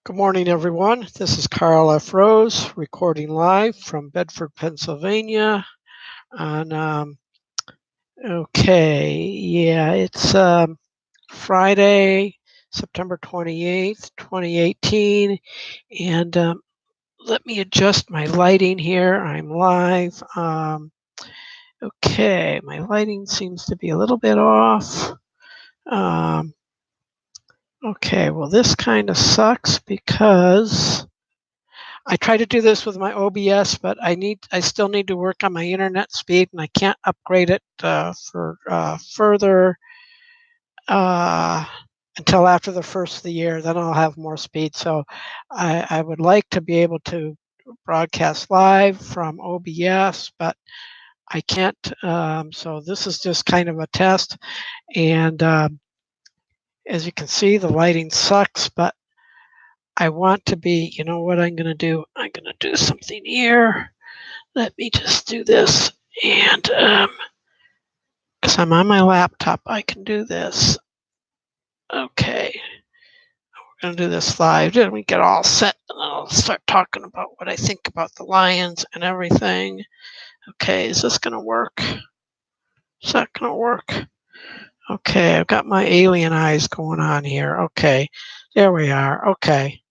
Good morning, everyone. This is Karl F. Rose recording live from Bedford, Pennsylvania. On it's Friday, September 28th, 2018, and let me adjust my lighting here. I'm live. My lighting seems to be a little bit off. Um, well, this kind of sucks because I try to do this with my OBS, but I still need to work on my internet speed, and I can't upgrade it for further uh, until after the first of the year. Then I'll have more speed. So I would like to be able to broadcast live from OBS, but I can't. So this is just kind of a test, and as you can see, the lighting sucks, but I want to be. You know what I'm going to do? I'm going to do something here. Let me just do this, and because I'm on my laptop, I can do this. Okay, we're gonna do this live. Then we get all set, and I'll start talking about what I think about the Lions and everything. Okay, is this gonna work? Is that gonna work? Okay, I've got my alien eyes going on here. Okay, there we are. Okay.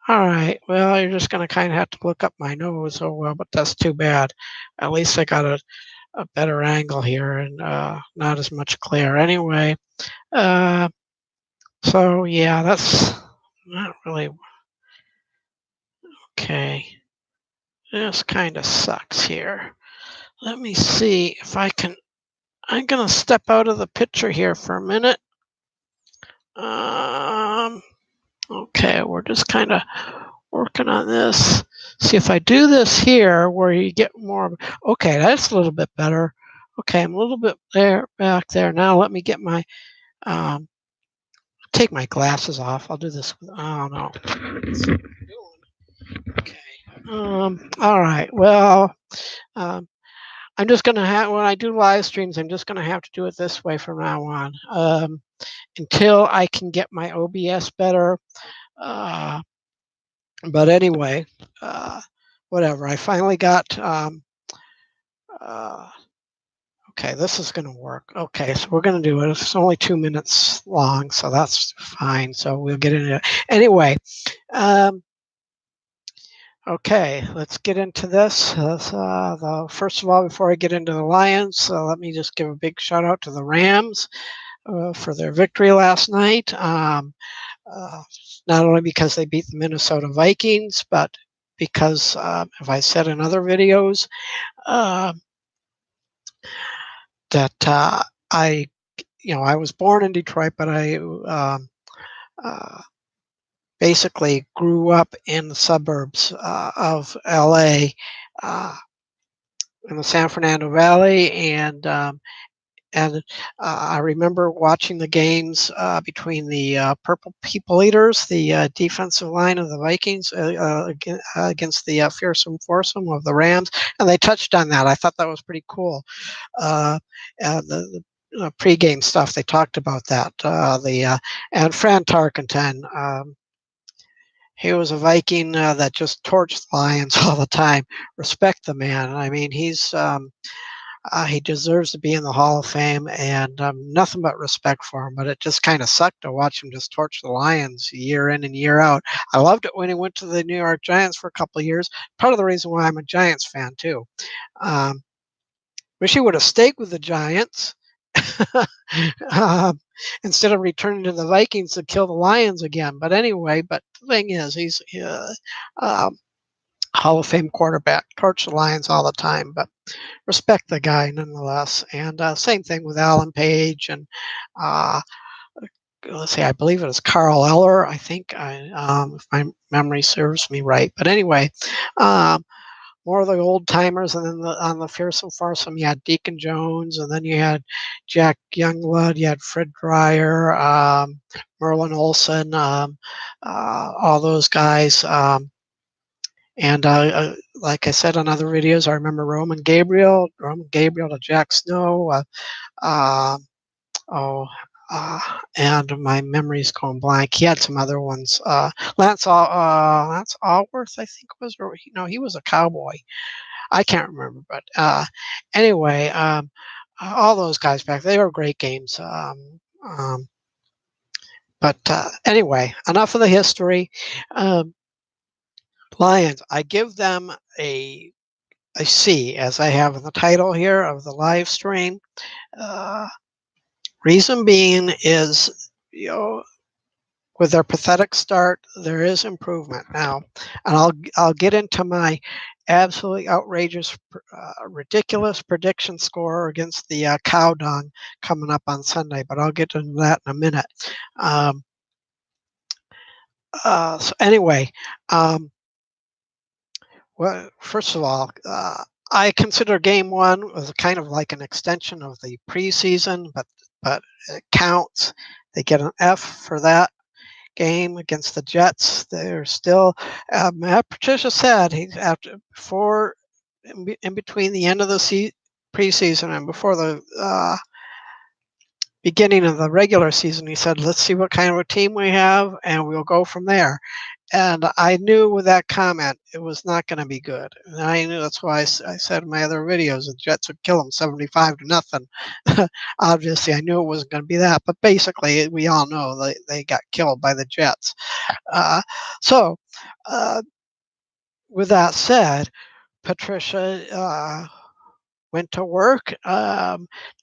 All right. Well, you're just going to kind of have to look up my nose. Oh, well, but that's too bad. At least I got a better angle here and not as much glare. Anyway, uh, so yeah, that's not really okay. This kind of sucks here. Let me see if I can. I'm going to step out of the picture here for a minute. Um, okay, we're just kind of working on this. See if I do this here where you get more. Okay, that's a little bit better. Okay, I'm a little bit back there. Now let me get my take my glasses off. I'll do this. Oh no. Okay. All right. Well, um, I'm just gonna have when I do live streams. I'm just gonna have to do it this way from now on until I can get my OBS better. Uh, but anyway, uh, whatever. I finally got. Uh, okay, this is going to work. Okay, so we're going to do it. It's only 2 minutes long, so that's fine. So we'll get into it. Anyway, um, okay, let's get into this. First of all, before I get into the Lions, let me just give a big shout out to the Rams for their victory last night. Uh, Not only because they beat the Minnesota Vikings, but because, as I said in other videos, uh, that I, I was born in Detroit, but I uh, basically grew up in the suburbs of LA, in the San Fernando Valley, and I remember watching the games between the Purple People Eaters, the defensive line of the Vikings, against the fearsome foursome of the Rams, and they touched on that. I thought that was pretty cool. The pregame stuff they talked about that. And Fran Tarkenton. He was a Viking that just torched the Lions all the time. Respect the man. I mean, he deserves to be in the Hall of Fame, and nothing but respect for him. But it just kind of sucked to watch him just torch the Lions year in and year out. I loved it when he went to the New York Giants for a couple of years. Part of the reason why I'm a Giants fan too. Wish he would have stayed with the Giants instead of returning to the Vikings to kill the Lions again. But anyway, the thing is, he's Hall of Fame quarterback, torch the Lions all the time, but respect the guy nonetheless. And same thing with Alan Page and uh, let's see, I believe it was Carl Eller. I think, if my memory serves me right. But anyway, um, more of the old timers, and then on the Fearsome Foursome, you had Deacon Jones, and then you had Jack Youngblood, you had Fred Dryer, Merlin Olsen, all those guys. And like I said on other videos, I remember Roman Gabriel to Jack Snow. Uh, oh, and my memory's going blank. He had some other ones. Lance Allworth, I think was, or he was a cowboy. I can't remember, but anyway, all those guys back, they were great games. But anyway, enough of the history. Um, Lions, I give them a C, as I have in the title here of the live stream. Uh, Reason being is, with their pathetic start, there is improvement now, and I'll get into my absolutely outrageous, ridiculous prediction score against the cow dung coming up on Sunday. But I'll get into that in a minute. Um, so anyway, um, well, first of all, I consider Game One was kind of like an extension of the preseason, but it counts. They get an F for that game against the Jets. They're still, Matt Patricia said he's after before in between the end of the preseason and before the beginning of the regular season. He said, "Let's see what kind of a team we have, and we'll go from there." And I knew with that comment it was not going to be good. And I knew that's why I said in my other videos the Jets would kill them 75-0. Obviously, I knew it wasn't going to be that. But basically, we all know they got killed by the Jets. Uh, so, uh, with that said, Patricia went to work.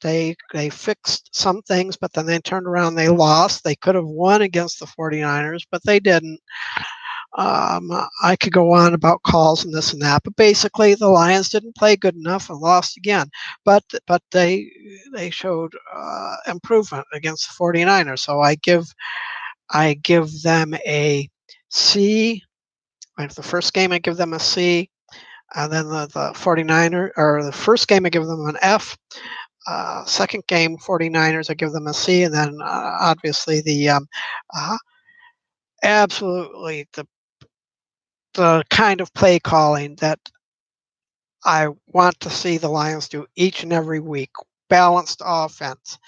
They fixed some things, but then they turned around. They lost. They could have won against the 49ers, but they didn't. I could go on about calls and this and that, but basically the Lions didn't play good enough and lost again. But they showed improvement against the 49ers. So I give them a C. Like the first game, I give them a C. And then the 49er, or the first game, I give them an F. Second game, 49ers, I give them a C. And then obviously absolutely the kind of play calling that I want to see the Lions do each and every week. Balanced offense.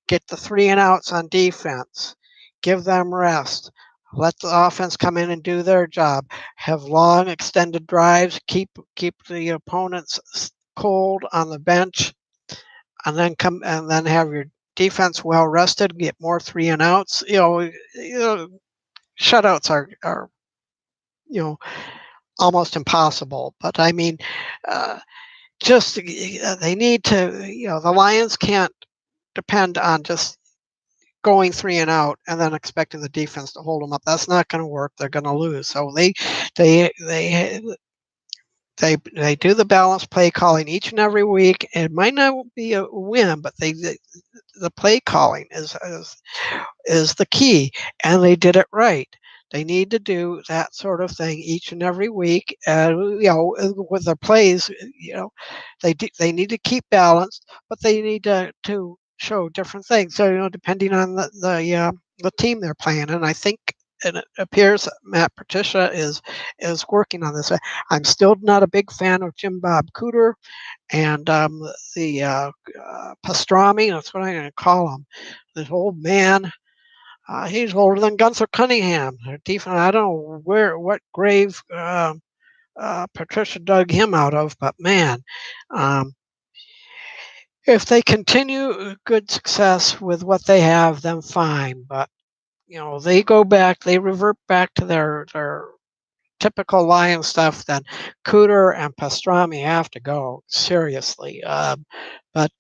Get the 3 and outs on defense. Give them rest. Let the offense come in and do their job. Have long extended drives. Keep the opponents cold on the bench, and then have your defense well rested. Get more 3 and outs. Shutouts are almost impossible. But I mean, just they need to. The Lions can't depend on just going 3 and out and then expecting the defense to hold them up. That's not going to work. They're going to lose. So they do the balanced play calling each and every week. It might not be a win, but the play calling is the key, and they did it right. They need to do that sort of thing each and every week. With their plays, they need to keep balanced, but they need to show different things. So depending on the team they're playing, and I think it appears that Matt Patricia is working on this. I'm still not a big fan of Jim Bob Cooter and the pastrami. That's what I'm going to call him. This old man. He's older than Gunther Cunningham. I don't know what grave Patricia dug him out of, but man, um, if they continue good success with what they have, then fine. But they revert back to their typical Lion stuff. Then Cooter and Pastrami have to go seriously. But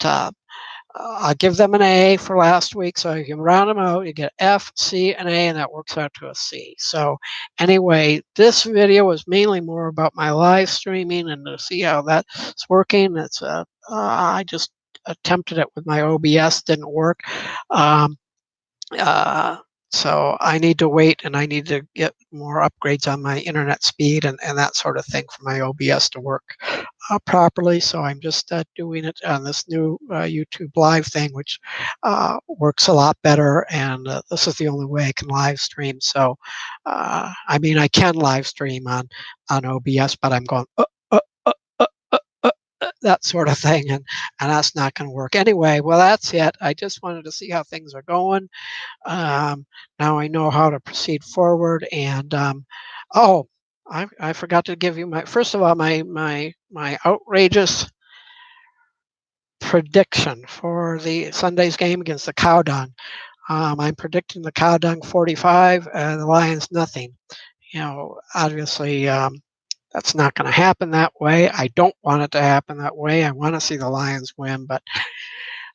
I'll give them an A for last week, so you can round them out. You get F, C, and A, and that works out to a C. So anyway, this video was mainly more about my live streaming and to see how that's working. I just attempted it with my OBS, didn't work. Uh, so I need to wait, and I need to get more upgrades on my internet speed and that sort of thing for my OBS to work properly. So I'm just doing it on this new YouTube live thing, which works a lot better. And this is the only way I can live stream. So, I mean, I can live stream on OBS, but I'm going, that sort of thing, and that's not going to work anyway. Well, that's it. I just wanted to see how things are going. Um, Now I know how to proceed forward. And oh, I forgot to give you my first of all my outrageous prediction for the Sunday's game against the Cow Dung. I'm predicting the Cow Dung 45 and the Lions nothing. Obviously, that's not going to happen that way. I don't want it to happen that way. I want to see the Lions win, but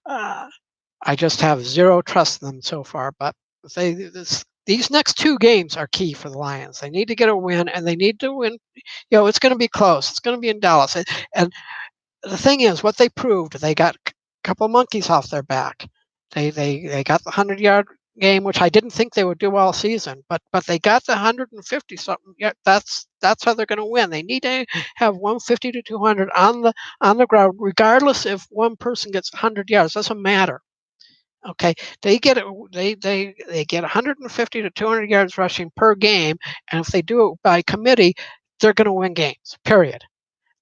uh, I just have zero trust in them so far. But these next two games are key for the Lions. They need to get a win, and they need to win. It's going to be close. It's going to be in Dallas. And the thing is, what they proved, they got a couple monkeys off their back. They got the 100-yard game, which I didn't think they would do all season, but they got the 150 something. Yeah, that's how they're going to win. They need to have 150 to 200 on the ground, regardless if one person gets 100 yards. Doesn't matter. Okay, they get 150 to 200 yards rushing per game, and if they do it by committee, they're going to win games. Period.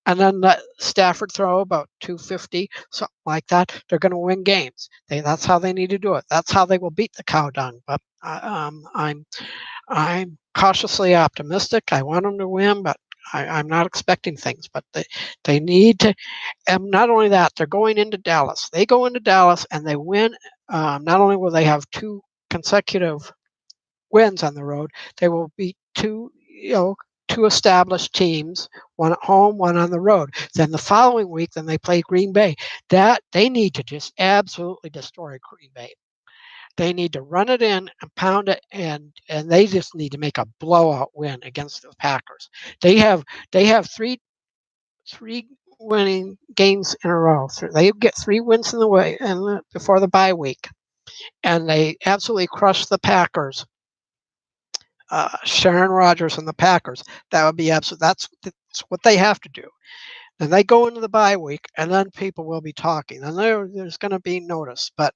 And then let Stafford throw about 250, something like that. They're going to win games. That's how they need to do it. That's how they will beat the Cow Dung. But I'm cautiously optimistic. I want them to win, but I'm not expecting things. But they need to. And not only that, they're going into Dallas. They go into Dallas and they win. Not only will they have two consecutive wins on the road, they will beat two established teams, one at home, one on the road. Then the following week, then they play Green Bay. That they need to just absolutely destroy Green Bay. They need to run it in and pound it, and they just need to make a blowout win against the Packers. They have three winning games in a row. They get 3 wins in the way and before the bye week, and they absolutely crush the Packers. Sharon Rodgers and the Packers. That would be absolute. That's what they have to do. Then they go into the bye week, and then people will be talking, and there's going to be notice. But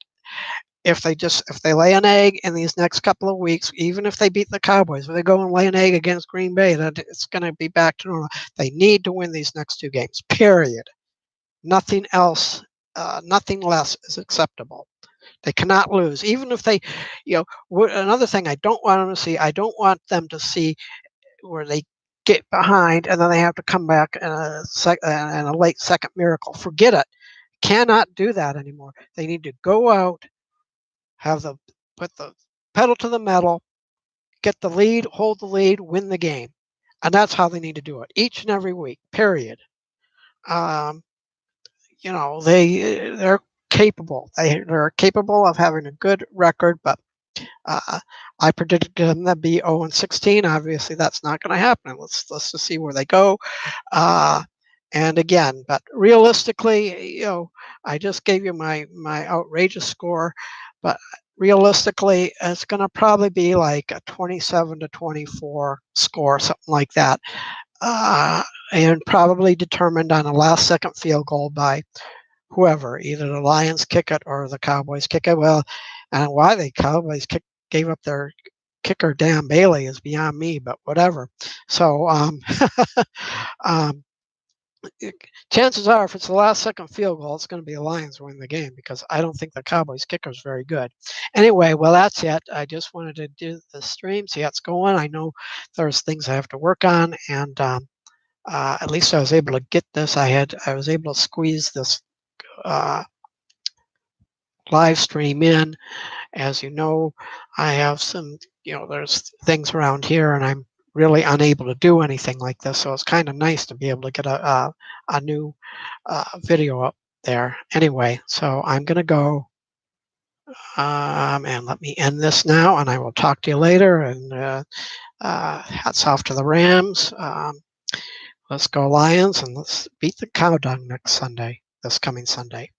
if they lay an egg in these next couple of weeks, even if they beat the Cowboys, if they go and lay an egg against Green Bay, then it's going to be back to normal. They need to win these next two games. Period. Nothing else. Nothing less is acceptable. They cannot lose, even if they, another thing I don't want them to see. I don't want them to see where they get behind and then they have to come back in a late second miracle. Forget it. Cannot do that anymore. They need to go out, put the pedal to the metal, get the lead, hold the lead, win the game, and that's how they need to do it each and every week. Period. Um, they're capable. They're capable of having a good record, but I predicted them to be 0-16. Obviously, that's not going to happen. Let's just see where they go. And again, but realistically, I just gave you my outrageous score, but realistically, it's going to probably be like a 27-24 score, something like that, and probably determined on a last-second field goal by whoever, either the Lions kick it or the Cowboys kick it. Well, and why the Cowboys gave up their kicker Dan Bailey is beyond me, but whatever. So um, chances are, if it's the last second field goal, it's going to be the Lions win the game because I don't think the Cowboys kicker is very good. Anyway, well, that's it. I just wanted to do the stream, see how it's going. I know there's things I have to work on, and at least I was able to get this. I was able to squeeze this live stream in. As you know, I have some, there's things around here, and I'm really unable to do anything like this. So it's kind of nice to be able to get a new video up there. Anyway, so I'm going to go and let me end this now, and I will talk to you later. And hats off to the Rams. Let's go Lions, and let's beat the Cow Dung this coming Sunday.